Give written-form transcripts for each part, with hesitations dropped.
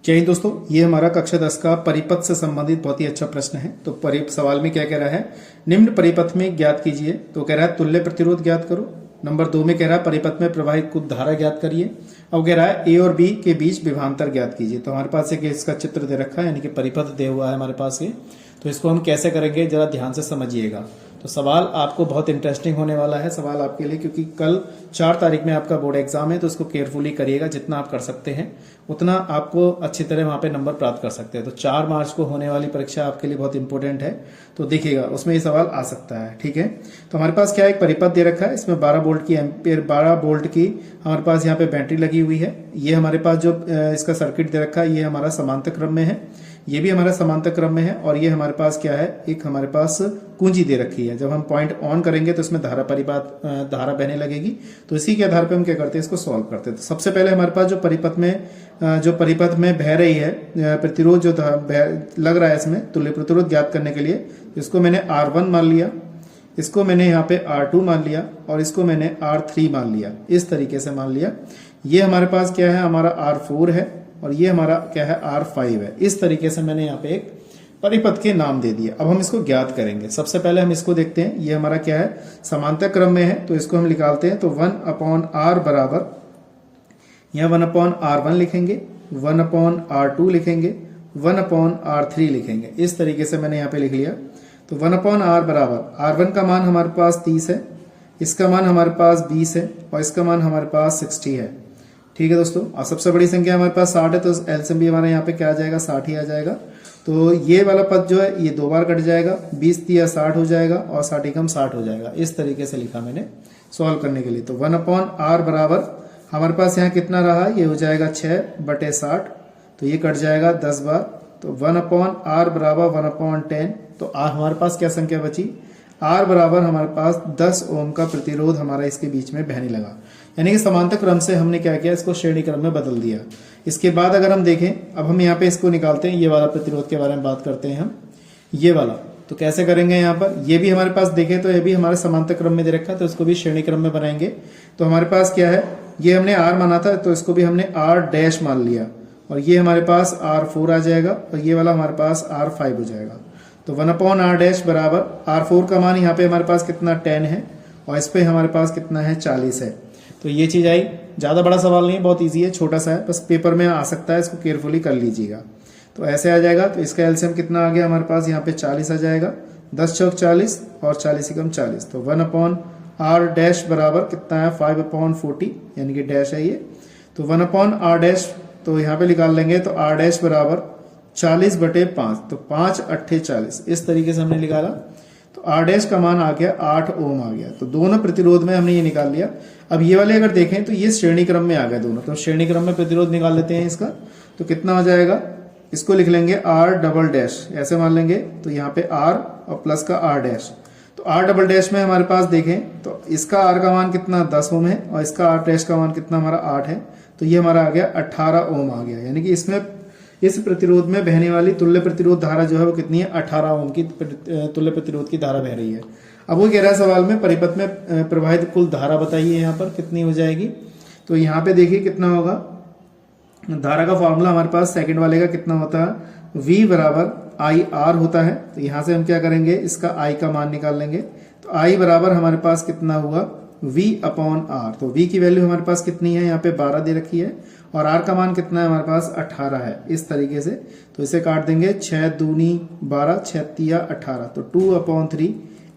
जय हिंद दोस्तों, ये हमारा कक्षा 10 का परिपथ से संबंधित बहुत ही अच्छा प्रश्न है। तो सवाल में क्या कह रहा है, निम्न परिपथ में ज्ञात कीजिए। तो कह रहा है तुल्य प्रतिरोध ज्ञात करो। नंबर 2 में कह रहा है परिपथ में प्रवाहित कुल धारा ज्ञात करिए। अब कह रहा है ए और बी के बीच विभवांतर ज्ञात कीजिए। तो हमारे पास एक इसका चित्र दे रखा है, यानी कि परिपथ दे हुआ है हमारे पास ये। तो इसको हम कैसे करेंगे जरा ध्यान से समझिएगा। तो सवाल आपको बहुत इंटरेस्टिंग होने वाला है सवाल आपके लिए, क्योंकि कल 4 तारीख में आपका बोर्ड एग्जाम है। तो इसको केयरफुली करिएगा, जितना आप कर सकते हैं उतना आपको अच्छी तरह वहां पे नंबर प्राप्त कर सकते हैं। तो 4 मार्च को होने वाली परीक्षा आपके लिए बहुत इंपॉर्टेंट है, तो देखिएगा उसमें ये सवाल आ सकता है। ठीक है, तो हमारे पास क्या एक परिपथ दे रखा है, इसमें 12 वोल्ट की एम्पियर 12 वोल्ट की हमारे पास यहाँ पे बैटरी लगी हुई है। ये हमारे पास जो इसका सर्किट दे रखा है ये हमारा समांतर क्रम में है, ये भी हमारा समांतर क्रम में है। और ये हमारे पास क्या है, एक हमारे पास कुंजी दे रखी है। जब हम पॉइंट ऑन करेंगे तो इसमें धारा बहने लगेगी। तो इसी के आधार पर हम क्या करते हैं, इसको सॉल्व करते हैं। तो सबसे पहले हमारे पास जो परिपथ में बह रही है प्रतिरोध जो लग रहा है, इसमें तुल्य प्रतिरोध ज्ञात करने के लिए इसको मैंने R1 मान लिया, इसको मैंने यहाँ पे R2 मान लिया और इसको मैंने R3 मान लिया। इस तरीके से मान लिया। ये हमारे पास क्या है, हमारा R4 है और ये हमारा क्या है, R5 है। इस तरीके से मैंने यहाँ पे एक परिपथ के नाम दे दिए। अब हम इसको ज्ञात करेंगे। सबसे पहले हम इसको देखते हैं, ये हमारा क्या है, समांतर क्रम में है। तो इसको हम निकालते हैं। तो 1/R बराबर, यहाँ 1/R1 लिखेंगे, 1/R2 लिखेंगे, 1/R3 लिखेंगे। इस तरीके से मैंने यहाँ पे लिख लिया। तो 1/R बराबर R1 का मान हमारे पास 30 है, इसका मान हमारे पास 20 है और इसका मान हमारे पास 60 है। ठीक है दोस्तों, और सबसे बड़ी संख्या हमारे पास 60 है, तो एलसीएम भी हमारे यहाँ पे क्या आ जाएगा, 60 ही आ जाएगा। तो ये वाला पद जो है ये 2 बार कट जाएगा, 20 तिया 60 हो जाएगा और 60 एकम 60 हो जाएगा। इस तरीके से लिखा मैंने सॉल्व करने के लिए। तो 1/R बराबर हमारे पास यहाँ कितना रहा, ये हो जाएगा 6/60। तो ये कट जाएगा 10 बार। तो 1/R बराबर 1/10। तो हमारे पास क्या संख्या बची, R बराबर हमारे पास 10 ओम का प्रतिरोध हमारा इसके बीच में बहने लगा। यानी कि समांतर क्रम से हमने क्या किया, इसको श्रेणी क्रम में बदल दिया। इसके बाद अगर हम देखें, अब हम यहाँ पे इसको निकालते हैं, ये वाला प्रतिरोध के बारे में बात करते हैं हम, ये वाला। तो कैसे करेंगे, यहाँ पर ये भी हमारे पास देखें तो ये भी हमारे समांतर क्रम में दे रखा है, तो इसको भी श्रेणी क्रम में बनाएंगे। तो हमारे पास क्या है, ये हमने R माना था तो इसको भी हमने R' मान लिया और ये हमारे पास R4 आ जाएगा और ये वाला हमारे पास R5 हो जाएगा। तो 1/R' बराबर R4 का मान यहाँ पे हमारे पास कितना 10 है और इस पे हमारे पास कितना है 40 है। तो ये चीज आई। ज्यादा बड़ा सवाल नहीं है, बहुत इजी है, छोटा सा है, बस पेपर में आ सकता है, इसको केयरफुली कर लीजिएगा। तो ऐसे आ जाएगा। तो इसका एलसीएम कितना आ गया हमारे पास, यहाँ पे 40 आ जाएगा, 10 चौक 40 और 40 एकम 40। तो 1/R' बराबर कितना है, 5/40, यानी कि डैश है ये। तो 1/R', तो यहाँ पे निकाल लेंगे। तो R' बराबर 40/5, तो 5×8 40। इस तरीके से हमने निकाला। तो R' का मान आ गया 8 ओम आ गया। तो दोनों प्रतिरोध में हमने ये निकाल लिया। अब ये वाले अगर देखें तो ये श्रेणी क्रम में आ गए दोनों। तो श्रेणी क्रम में प्रतिरोध निकाल लेते हैं इसका। तो कितना हो जाएगा, इसको लिख लेंगे R', ऐसे मान लेंगे। तो यहाँ पे R और प्लस का R'। तो R' में हमारे पास देखें तो इसका R का मान कितना 10 ओम है और इसका R' का मान कितना हमारा 8 है। तो ये हमारा आ गया 18 ओम आ गया। यानी कि इसमें इस प्रतिरोध में बहने वाली तुल्य प्रतिरोध धारा जो है वो कितनी है, 18 ओम की तुल्य प्रतिरोध की धारा बह रही है। अब वो कह रहा है सवाल में परिपथ में प्रवाहित कुल धारा बताइए यहाँ पर कितनी हो जाएगी। तो यहाँ पे देखिए कितना होगा, धारा का फॉर्मूला हमारे पास सेकंड वाले का कितना होता है, V बराबर IR होता है। तो यहाँ से हम क्या करेंगे, इसका I का मान निकाल लेंगे। तो I बराबर हमारे पास कितना हुआ, V/R। तो V की वैल्यू हमारे पास कितनी है, यहाँ पे 12 दे रखी है और R का मान कितना है हमारे पास 18 है। इस तरीके से तो इसे काट देंगे, 6 दूनी 12, 6 तिया 18। तो 2/3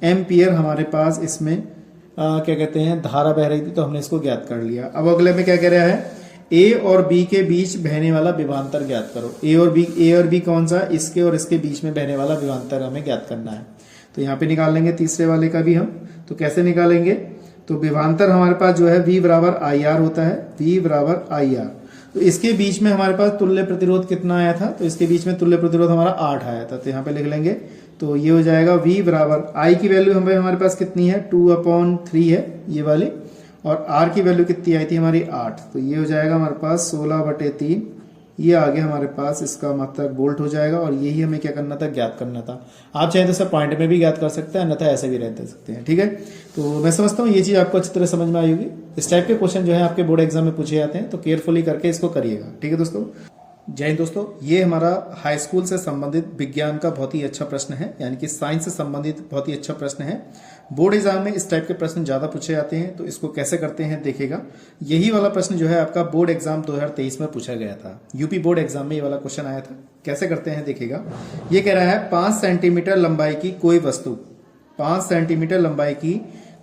एम्पियर हमारे पास इसमें क्या कहते हैं धारा बह रही थी। तो हमने इसको ज्ञात कर लिया। अब अगले में क्या कह रहा है, A और B के बीच बहने वाला विभवांतर ज्ञात करो। A और B कौन सा, इसके और इसके बीच में बहने वाला विभवांतर हमें ज्ञात करना है। तो यहाँ पे निकाल लेंगे तीसरे वाले का भी हम। तो कैसे निकालेंगे, तो विभवांतर हमारे पास जो है V बराबर IR होता है, V बराबर IR। तो इसके बीच में हमारे पास तुल्य प्रतिरोध कितना आया था, तो इसके बीच में तुल्य प्रतिरोध हमारा 8 आया था। तो यहाँ पे लिख लेंगे। तो ये हो जाएगा V बराबर I की वैल्यू हमारे पास कितनी है, 2/3 है ये वाली, और R की वैल्यू कितनी आई थी हमारी 8। तो ये हो जाएगा हमारे पास 16/3। ये आगे हमारे पास इसका मतलब वोल्ट हो जाएगा और यही हमें क्या करना था, ज्ञात करना था। आप चाहे तो सर पॉइंट में भी ज्ञात कर सकते हैं, अन्यथा ऐसे भी रह सकते हैं। ठीक है, तो मैं समझता हूँ ये चीज आपको अच्छी तरह समझ में आई होगी। इस टाइप के क्वेश्चन जो है आपके बोर्ड एग्जाम में पूछे जाते हैं, तो केयरफुली करके इसको करिएगा। ठीक है दोस्तों। जय हिंद दोस्तों, ये हमारा हाई स्कूल से संबंधित विज्ञान का बहुत ही अच्छा प्रश्न है, यानी कि साइंस से संबंधित बहुत ही अच्छा प्रश्न है। बोर्ड एग्जाम में इस टाइप के प्रश्न ज्यादा पूछे जाते हैं, तो इसको कैसे करते हैं देखिएगा। यही वाला प्रश्न जो है आपका बोर्ड एग्जाम 2023 में पूछा गया था। यूपी बोर्ड एग्जाम में ये वाला क्वेश्चन आया था। कैसे करते हैं देखिएगा। ये कह रहा है 5 सेंटीमीटर लंबाई की कोई वस्तु 5 सेंटीमीटर लंबाई की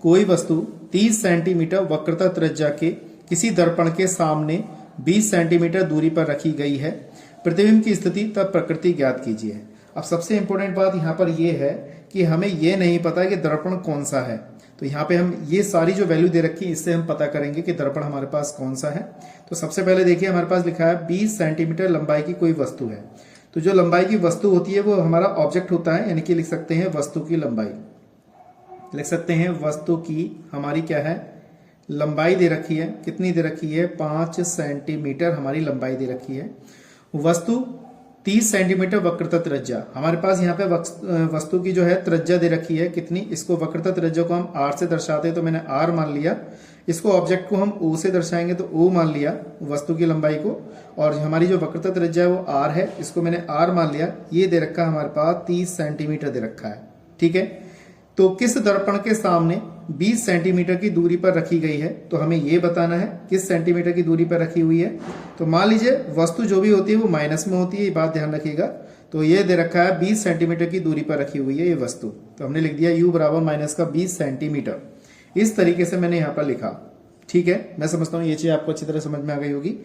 कोई वस्तु 30 सेंटीमीटर वक्रता त्रिज्या के किसी दर्पण के सामने 20 सेंटीमीटर दूरी पर रखी गई है। प्रतिबिंब की स्थिति तब प्रकृति ज्ञात कीजिए। अब सबसे इंपॉर्टेंट बात यहाँ पर यह है कि हमें यह नहीं पता कि दर्पण कौन सा है, तो यहाँ पे हम ये सारी जो वैल्यू दे रखी है इससे हम पता करेंगे कि दर्पण हमारे पास कौन सा है। तो सबसे पहले देखिए, हमारे पास लिखा है 20 सेंटीमीटर लंबाई की कोई वस्तु है। तो जो लंबाई की वस्तु होती है वो हमारा ऑब्जेक्ट होता है, यानी कि लिख सकते हैं वस्तु की लंबाई। लिख सकते हैं वस्तु की हमारी क्या है, लंबाई दे रखी है। कितनी दे रखी है, 5 सेंटीमीटर हमारी लंबाई दे रखी है। वस्तु 30 सेंटीमीटर वक्रता त्रिज्या, हमारे पास यहाँ पे वस्तु की जो है त्रिज्या दे रखी है कितनी, इसको वक्रता त्रिज्या को हम r से दर्शाते हैं तो मैंने r मान लिया। इसको ऑब्जेक्ट को हम o से दर्शाएंगे तो o मान लिया वस्तु की लंबाई को, और हमारी जो वक्रता त्रिज्या है वो r है, इसको मैंने r मान लिया। ये दे रखा है हमारे पास 30 सेंटीमीटर दे रखा है। ठीक है, तो किस दर्पण के सामने 20 सेंटीमीटर की दूरी पर रखी गई है, तो हमें यह बताना है किस सेंटीमीटर की दूरी पर रखी हुई है। तो मान लीजिए वस्तु जो भी होती है वो माइनस में होती है, ये बात ध्यान रखिएगा। तो ये दे रखा है 20 सेंटीमीटर की दूरी पर रखी हुई है ये वस्तु, तो हमने लिख दिया u बराबर माइनस का 20 सेंटीमीटर। इस तरीके से मैंने यहाँ पर लिखा। ठीक है, मैं समझता हूँ ये चीज आपको अच्छी तरह समझ में आ गई होगी।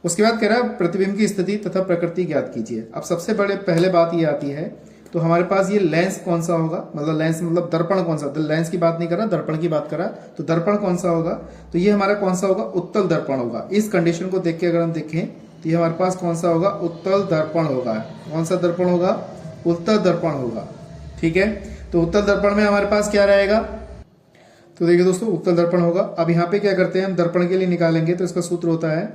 उसके बाद कह रहा है प्रतिबिंब की स्थिति तथा प्रकृति ज्ञात कीजिए। अब सबसे पहले बात ये आती है, तो हमारे पास ये लेंस कौन सा होगा, मतलब लेंस मतलब दर्पण कौन सा, तो लेंस की बात नहीं कर रहा, दर्पण की बात कर रहा। तो दर्पण कौन सा होगा, तो ये हमारा कौन सा होगा, उत्तल दर्पण होगा। इस कंडीशन को देख के अगर हम देखें तो ये हमारे पास कौन सा होगा, उत्तल दर्पण होगा। कौन सा दर्पण होगा, उत्तल दर्पण होगा। ठीक है, तो उत्तल दर्पण में हमारे पास क्या रहेगा, तो देखिए दोस्तों उत्तल दर्पण होगा। अब यहाँ पे क्या करते हैं हम, दर्पण के लिए निकालेंगे तो इसका सूत्र होता है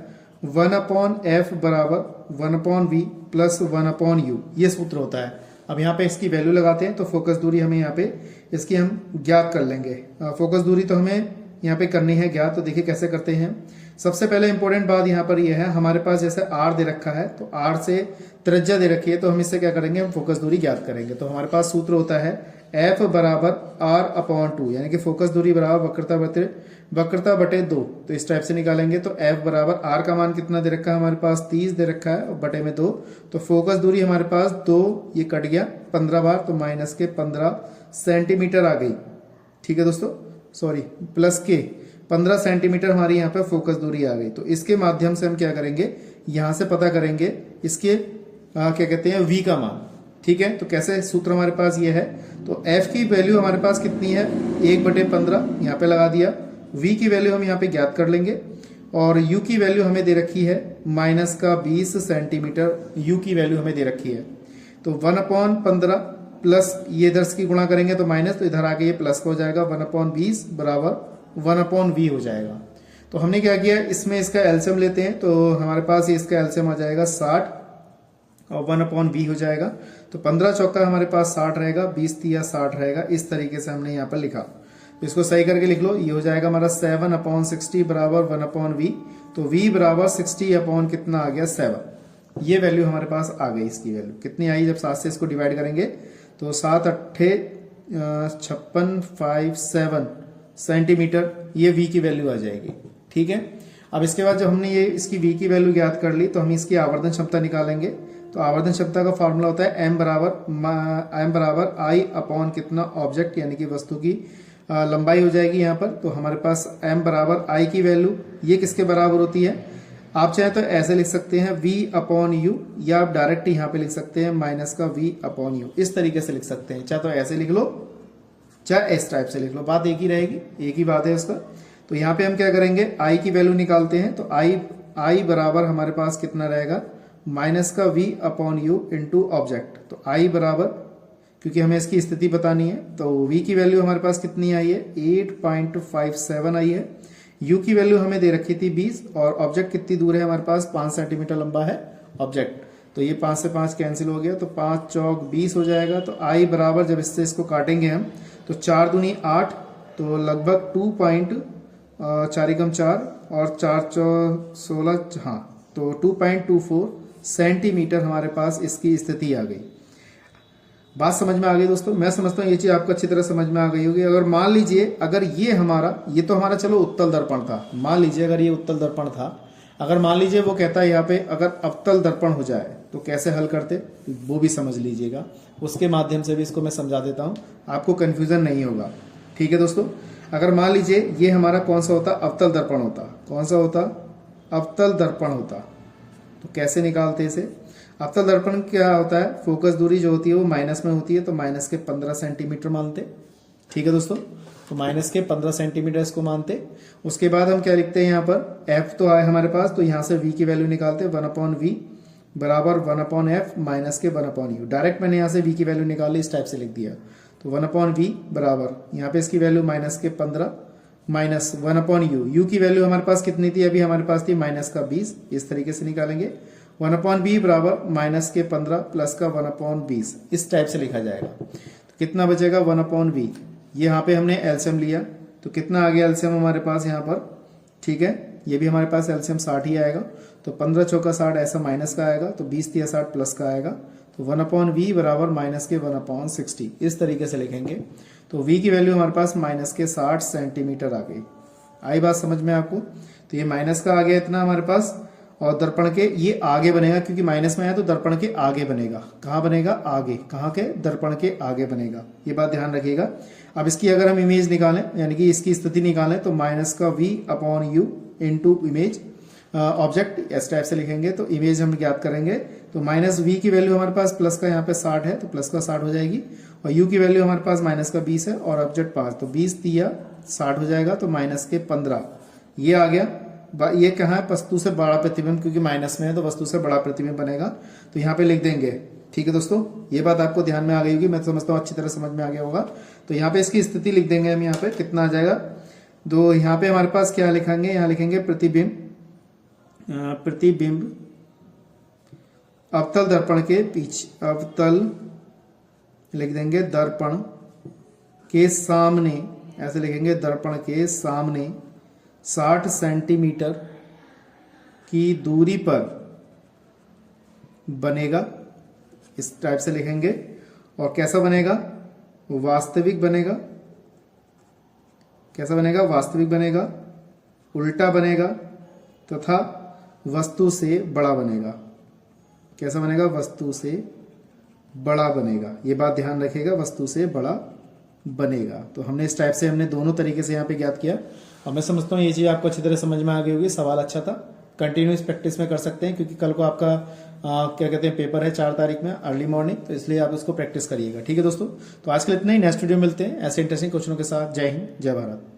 1/f बराबर 1/v प्लस 1/u, ये सूत्र होता है। अब यहाँ पे इसकी वैल्यू लगाते हैं तो फोकस दूरी हमें यहाँ पे इसकी हम ज्ञात कर लेंगे। फोकस दूरी तो हमें यहाँ पे करनी है ज्ञात, तो देखिए कैसे करते हैं। सबसे पहले इंपॉर्टेंट बात यहाँ पर यह है, हमारे पास जैसे r दे रखा है तो r से त्रिज्या दे रखी है, तो हम इससे क्या करेंगे, हम फोकस दूरी ज्ञात करेंगे। तो हमारे पास सूत्र होता है f बराबर r/2, यानी कि फोकस दूरी बराबर वक्रता बटे 2। तो इस टाइप से निकालेंगे तो f बराबर r का मान कितना दे रखा है, हमारे पास 30 दे रखा है और बटे में 2। तो फोकस दूरी हमारे पास 2, ये कट गया 15 बार, तो माइनस के 15 सेंटीमीटर आ गई। ठीक है दोस्तों, सॉरी प्लस के 15 सेंटीमीटर हमारी यहाँ पे फोकस दूरी आ गई। तो इसके माध्यम से हम क्या करेंगे, यहाँ से पता करेंगे इसके क्या कहते हैं v का मान। ठीक है, तो कैसे सूत्र हमारे पास ये है, तो f की वैल्यू हमारे पास कितनी है, 1/15 यहाँ पे लगा दिया। v की वैल्यू हम यहाँ पे ज्ञात कर लेंगे, और u की वैल्यू हमें दे रखी है माइनस का 20 सेंटीमीटर u की वैल्यू हमें दे रखी है। तो 1/15 प्लस ये इधर की गुणा करेंगे तो माइनस, तो इधर आके ये प्लस हो जाएगा, 1/20 बराबर 1/v हो जाएगा। तो हमने क्या किया, इसमें इसका एलसीएम लेते हैं, तो हमारे पास ये इसका एलसीएम आ जाएगा 60 और 1/v हो जाएगा। तो 15 चौका हमारे पास 60 रहेगा, 20 तिया 60 रहेगा। इस तरीके से हमने यहाँ पर लिखा। तो इसको सही करके लिख लो, ये हो जाएगा हमारा 7/60 बराबर 1/v। तो v बराबर 60 कितना आ गया, 7। ये वैल्यू हमारे पास आ गई। इसकी वैल्यू कितनी आई, जब 7 से इसको डिवाइड करेंगे तो 7 8 56 5 7 सेंटीमीटर, ये v की वैल्यू आ जाएगी। ठीक है, अब इसके बाद जब हमने ये इसकी v की वैल्यू ज्ञात कर ली तो हम इसकी आवर्धन क्षमता निकालेंगे। तो आवर्धन क्षमता का फॉर्मूला होता है m बराबर I कितना ऑब्जेक्ट, यानी कि वस्तु की लंबाई हो जाएगी यहाँ पर। तो हमारे पास m बराबर I की वैल्यू ये किसके बराबर होती है, आप चाहे तो ऐसे लिख सकते हैं v/u, या आप डायरेक्ट यहाँ पे लिख सकते हैं माइनस का v/u। इस तरीके से लिख सकते हैं, चाहे तो ऐसे लिख लो चाहे इस टाइप से लिख लो, बात एक ही रहेगी, एक ही बात है उसका। तो यहाँ पे हम क्या करेंगे, I की वैल्यू निकालते हैं। तो I बराबर हमारे पास कितना रहेगा, माइनस का v/u इंटू ऑब्जेक्ट। तो I बराबर, क्योंकि हमें इसकी स्थिति बतानी है, तो v की वैल्यू हमारे पास कितनी आई है, 8.57 आई है। u की वैल्यू हमें दे रखी थी 20, और ऑब्जेक्ट कितनी दूर है हमारे पास, 5 सेंटीमीटर लंबा है ऑब्जेक्ट। तो ये 5 से 5 कैंसिल हो गया, तो 5 चौक 20 हो जाएगा। तो I बराबर, जब इससे इसको काटेंगे हम तो 4 दूनी 8, तो लगभग 4 4 और 4 16, हाँ तो 2.24 सेंटीमीटर हमारे पास इसकी स्थिति आ गई। बात समझ में आ गई दोस्तों? मैं समझता हूँ ये चीज आपको अच्छी तरह समझ में आ गई होगी। अगर मान लीजिए अगर ये तो हमारा चलो उत्तल दर्पण था, मान लीजिए अगर ये उत्तल दर्पण था, अगर मान लीजिए वो कहता है यहाँ पे अगर अवतल दर्पण हो जाए तो कैसे हल करते, वो भी समझ लीजिएगा। उसके माध्यम से भी इसको मैं समझा देता हूँ, आपको कंफ्यूजन नहीं होगा। ठीक है दोस्तों, अगर मान लीजिए ये हमारा कौन सा होता, अवतल दर्पण होता, कौन सा होता, अवतल दर्पण होता, तो कैसे निकालते इसे। अवतल दर्पण क्या होता है, फोकस दूरी जो होती है वो माइनस में होती है, तो माइनस के 15 सेंटीमीटर मानते। ठीक है दोस्तों, तो माइनस के 15 सेंटीमीटर इसको मानते। उसके बाद हम क्या लिखते हैं यहाँ पर, एफ तो आए हमारे पास, तो यहाँ से वी की वैल्यू निकालते, 1/v बराबर 1/f माइनस के 1/u। डायरेक्ट मैंने यहाँ से v की वैल्यू निकाली, इस टाइप से लिख दिया। तो 1/v बराबर यहाँ पे इसकी वैल्यू माइनस के 15 माइनस 1/u। u की वैल्यू हमारे पास कितनी थी, अभी हमारे पास थी माइनस का 20। इस तरीके से निकालेंगे। 1/v बराबर माइनस के 15 प्लस का 1/20, इस टाइप से लिखा जाएगा। तो कितना बचेगा, 1/v। ये यहाँ पे हमने एलसीएम लिया, तो कितना आ गया एलसीएम हमारे पास यहाँ पर। ठीक है, ये भी हमारे पास एलसीएम 60 ही आएगा। तो 15 चौका 60 ऐसा माइनस का आएगा, तो 20 तिया 60 प्लस का आएगा। तो 1/v बराबर माइनस के 1/60, इस तरीके से लिखेंगे। तो v की वैल्यू हमारे पास माइनस के 60 सेंटीमीटर आ गई। आई बात समझ में आपको? तो ये माइनस का आ गया इतना हमारे पास, और दर्पण के ये आगे बनेगा, क्योंकि माइनस में है तो दर्पण के आगे बनेगा। कहाँ बनेगा, आगे। कहाँ के, दर्पण के आगे बनेगा। ये बात ध्यान रखिएगा। अब इसकी अगर हम इमेज निकालें, यानी कि इसकी स्थिति निकालें, तो माइनस का v/u इंटू इमेज ऑब्जेक्ट, इस टाइप से लिखेंगे। तो इमेज हम ज्ञात करेंगे, तो माइनस v की वैल्यू हमारे पास प्लस का यहाँ पे 60 है, तो प्लस का 60 हो जाएगी। और u की वैल्यू हमारे पास माइनस का 20 है, और ऑब्जेक्ट 5, तो 20 तिया 60 हो जाएगा, तो माइनस के 15 ये आ गया। ये कहाँ है, वस्तु से बड़ा प्रतिबिंब, क्योंकि माइनस में है तो वस्तु से बड़ा प्रतिबिंब बनेगा, तो यहाँ पे लिख देंगे। ठीक है दोस्तों, ये बात आपको ध्यान में आ गई होगी, मैं समझता हूँ अच्छी तरह समझ में आ गया होगा। तो यहाँ पे इसकी स्थिति लिख देंगे हम, यहाँ पे कितना आ जाएगा। तो यहाँ पे हमारे पास क्या लिखेंगे, यहाँ लिखेंगे प्रतिबिंब अवतल दर्पण के पीछे, अवतल लिख देंगे दर्पण के सामने, ऐसे लिखेंगे दर्पण के सामने 60 सेंटीमीटर की दूरी पर बनेगा, इस टाइप से लिखेंगे। और कैसा बनेगा, वास्तविक बनेगा। कैसा बनेगा, वास्तविक बनेगा, उल्टा बनेगा, तथा वस्तु से बड़ा बनेगा। कैसा बनेगा, वस्तु से बड़ा बनेगा। ये बात ध्यान रखिएगा, वस्तु से बड़ा बनेगा। तो हमने इस टाइप से हमने दोनों तरीके से यहाँ पे ज्ञात किया, और मैं समझता हूँ ये चीज आपको अच्छी तरह समझ में आ गई होगी। सवाल अच्छा था, कंटिन्यूस प्रैक्टिस में कर सकते हैं, क्योंकि कल को आपका क्या कहते हैं पेपर है 4 तारीख में अर्ली मॉर्निंग, तो इसलिए आप उसको प्रैक्टिस करिएगा। ठीक है दोस्तों, तो आज के लिए इतना ही। नेक्स्ट वीडियो मिलते हैं ऐसे इंटरेस्टिंग क्वेश्चनों के साथ। जय हिंद, जय भारत।